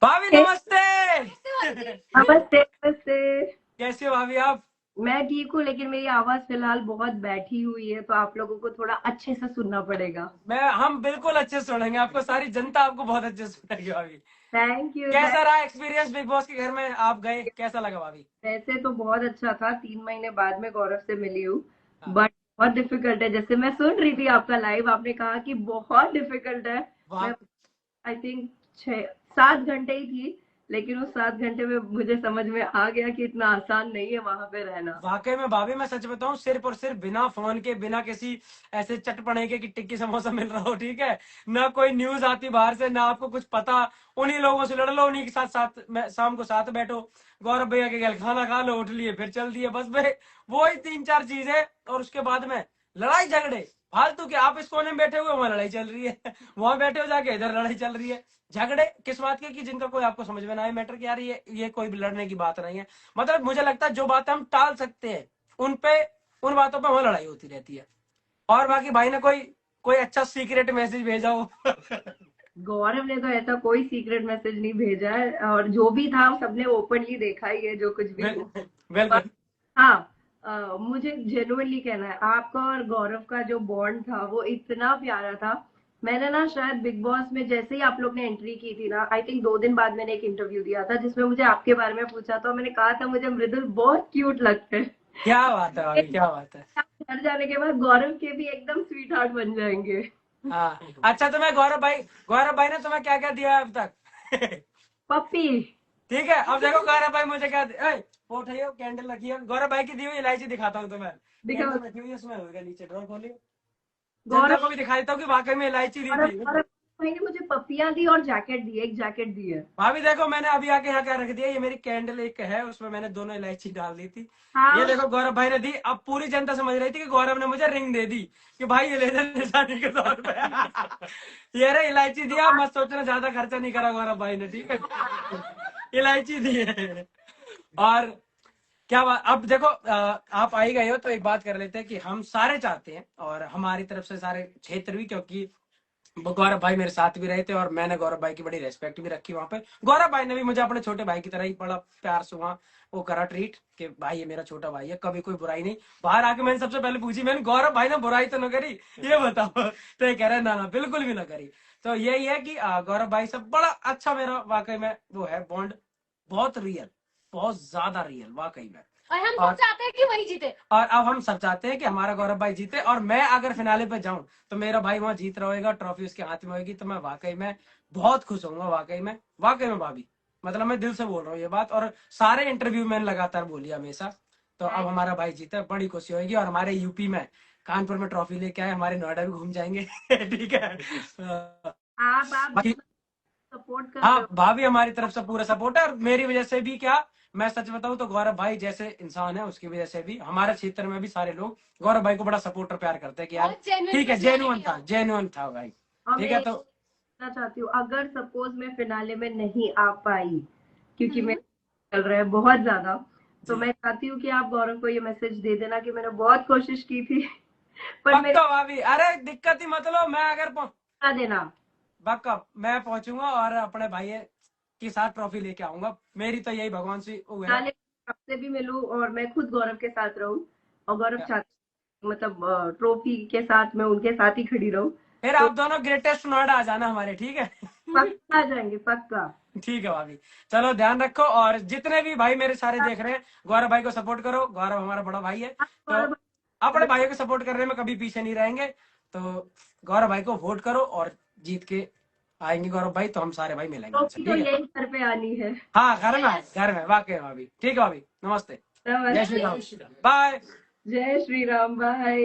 भाभी नमस्ते। नमस्ते नमस्ते। कैसे हो भाभी आप? मैं ठीक हूँ, लेकिन मेरी आवाज फिलहाल बहुत बैठी हुई है, तो आप लोगों को थोड़ा अच्छे से सुनना पड़ेगा। हम बिल्कुल अच्छे से सुनेंगे आपको, सारी जनता आपको बहुत अच्छे से सुनेगी भाभी। थैंक यू कैसा थैंक। रहा एक्सपीरियंस बिग बॉस के घर में? आप गए, कैसा लगा भाभी? वैसे तो बहुत अच्छा था, 3 महीने बाद में गौरव से मिली हूँ। हाँ। बट बहुत डिफिकल्ट है, जैसे मैं सुन रही थी आपका लाइव, आपने कहा कि बहुत डिफिकल्ट है। मैं वहाँ आई थिंक 6 7 घंटे ही थी, लेकिन उस 7 घंटे में मुझे समझ में आ गया कि इतना आसान नहीं है वहां पे रहना। वाकई में भाभी, मैं सच बताऊं, सिर्फ और सिर्फ बिना फोन के, बिना किसी ऐसे चटपटे के कि टिक्की समोसा मिल रहा हो, ठीक है ना, कोई न्यूज आती बाहर से, ना आपको कुछ पता, उन्हीं लोगों से लड़ लो, उन्हीं के साथ साथ शाम को साथ बैठो, गौरव भैया के घर खाना खा लो, उठ लिए फिर चल दिए, बस भाई वो ही 3 4 चीजें। और उसके बाद में लड़ाई झगड़े फालतू के। आप इस कोने में बैठे हुए, वहां लड़ाई चल रही है वहां बैठे हो जाके, इधर लड़ाई चल रही है। झगड़े किस बात के कि जिनका कोई आपको समझ में ना आए मैटर, कि यार ये कोई भी लड़ने की बात नहीं है। मतलब मुझे लगता है जो बातें हम टाल सकते हैं, उन पे, उन बातों पे वहां लड़ाई होती रहती है। और बाकी भाई ने कोई कोई अच्छा सीक्रेट मैसेज भेजा हो? गौरव ने तो ऐसा कोई सीक्रेट मैसेज नहीं भेजा है, और जो भी था सबने ओपनली देखा ही है, जो कुछ भी हुआ। पर बिल्कुल। हाँ, मुझे जेन्युइनली कहना है, आपका और गौरव का जो बॉन्ड था वो इतना प्यारा था। मैंने ना शायद बिग बॉस में जैसे ही आप लोग ने एंट्री की थी ना, आई थिंक 2 दिन बाद मैंने एक इंटरव्यू दिया था जिसमें मुझे आपके बारे में पूछा था, मैंने कहा था मुझे मृदुल बहुत क्यूट लगते हैं। क्या बात है भाभी, क्या बात है। घर जाने के बाद गौरव के भी एकदम स्वीट हार्ट बन जाएंगे। हाँ। अच्छा, तो मैं गौरव भाई ने तुम्हें क्या क्या दिया है अब तक? पप्पी। ठीक है, अब देखो गौरव भाई मुझे क्या वो उठाइए, कैंडल रखिए, गौरव भाई की दी हुई इलायची दिखाता हूँ तुम्हें। दिखाओ। कैंडल रखी हुई है, उसमें होगा नीचे, ड्रॉर खोलिए, जनता गौरव को भी दिखा देता हूँ कि वाकई में इलायची दी गौरव थी। गौरव भाई ने मुझे पपियां दी और जैकेट दी, एक जैकेट दी है। भाभी देखो, मैंने अभी आके यहाँ क्या रख दिया, ये मेरी कैंडल एक है, उसमें मैंने दोनों इलायची डाल दी थी। ये हाँ। देखो गौरव भाई ने दी। अब पूरी जनता समझ रही थी कि गौरव ने मुझे रिंग दे दी, कि भाई ये ले ले निशानी के तौर पे। ये रे इलायची दिया, मत सोचना ज्यादा खर्चा नहीं करा गौरव भाई ने, ठीक है। इलायची दी है। और क्या बात, अब देखो आप आ ही गए हो तो एक बात कर लेते हैं कि हम सारे चाहते हैं, और हमारी तरफ से सारे क्षेत्र भी, क्योंकि वो गौरव भाई मेरे साथ भी रहे थे और मैंने गौरव भाई की बड़ी रेस्पेक्ट भी रखी वहां पे। गौरव भाई ने भी मुझे अपने छोटे भाई की तरह ही बड़ा प्यार से वहां वो करा ट्रीट, कि भाई ये मेरा छोटा भाई है, कभी कोई बुराई नहीं। बाहर आके मैंने सबसे पहले पूछी, मैंने गौरव भाई ने बुराई तो न करी, ये बताओ। तो ये कह रहे ना ना बिल्कुल भी ना करी। तो यही है कि गौरव भाई से बड़ा अच्छा मेरा वाकई में वो है बॉन्ड, बहुत रियल, बहुत ज्यादा रियल वाकई में। और हम और सब चाहते हैं कि वही जीते। और अब हम सब चाहते हैं कि हमारा गौरव भाई जीते, और मैं अगर फिनाले पे जाऊं तो मेरा भाई वहां जीत रहा होगा, ट्रॉफी उसके हाथ में होगी, तो मैं वाकई में बहुत खुश होऊंगा, वाकई में भाभी। मतलब मैं दिल से बोल रहा हूँ ये बात, और सारे इंटरव्यू में लगातार बोली हमेशा। तो अब हमारा भाई जीते, बड़ी खुशी होगी, और हमारे यूपी में कानपुर में ट्रॉफी लेके आए, हमारे नोएडा भी घूम जाएंगे। ठीक है। आप बाकी सपोर्ट कर रहे हाँ हो। भाभी, हमारी तरफ से पूरा सपोर्ट है, और मेरी वजह से भी क्या, मैं सच बताऊं तो गौरव भाई जैसे इंसान है उसकी वजह से भी हमारे क्षेत्र में भी सारे लोग गौरव भाई को बड़ा सपोर्ट और प्यार करते हैं, कि यार बहुत जेन्युइन ठीक है, पर्सनालिटी है। जेन्युइन था भाई। और ठीक मैं है एक तो कहना चाहती हूँ, अगर सपोज मैं फिनाले में नहीं आ पाई, क्योंकि मैं चल रहा है बहुत ज्यादा, तो जी मैं चाहती हूँ कि आप गौरव को ये मैसेज दे देना कि मैंने बहुत कोशिश की थी। पर मेरे पक्का भाभी, अरे दिक्कत ही मत लो, मैं अगर बता देना। पक्का मैं पहुंचूंगा और अपने भाई के साथ ट्रॉफी लेके आऊंगा, मेरी तो यही भगवान से वो है। फिनाले में आपसे भी मिलूं और मैं खुद गौरव के साथ रहूं, और गौरव चाहते मतलब ट्रॉफी के साथ मैं उनके साथ ही खड़ी रहूं। फिर तो आप दोनों ग्रेटेस्ट नोएडा आ जाना हमारे, ठीक है। पक्का आ जाएंगे, पक्का। ठीक है भाभी, चलो ध्यान रखो, और जितने भी भाई मेरे सारे देख रहे हैं, गौरव भाई को सपोर्ट करो, गौरव हमारा बड़ा भाई है। आप तो गौरव अपने भाइयों को सपोर्ट करने में कभी पीछे नहीं रहेंगे। तो गौरव भाई को वोट करो, और जीत के आएंगे गौरव भाई, तो हम सारे भाई मिलेंगे उनसे, ट्रॉफी तो ठीक है। यही घर पे आनी है। हाँ घर में वाकई में भाभी, ठीक है भाभी, नमस्ते। जय श्री राम। नमस्ते। बाय। जय श्री राम, बाय।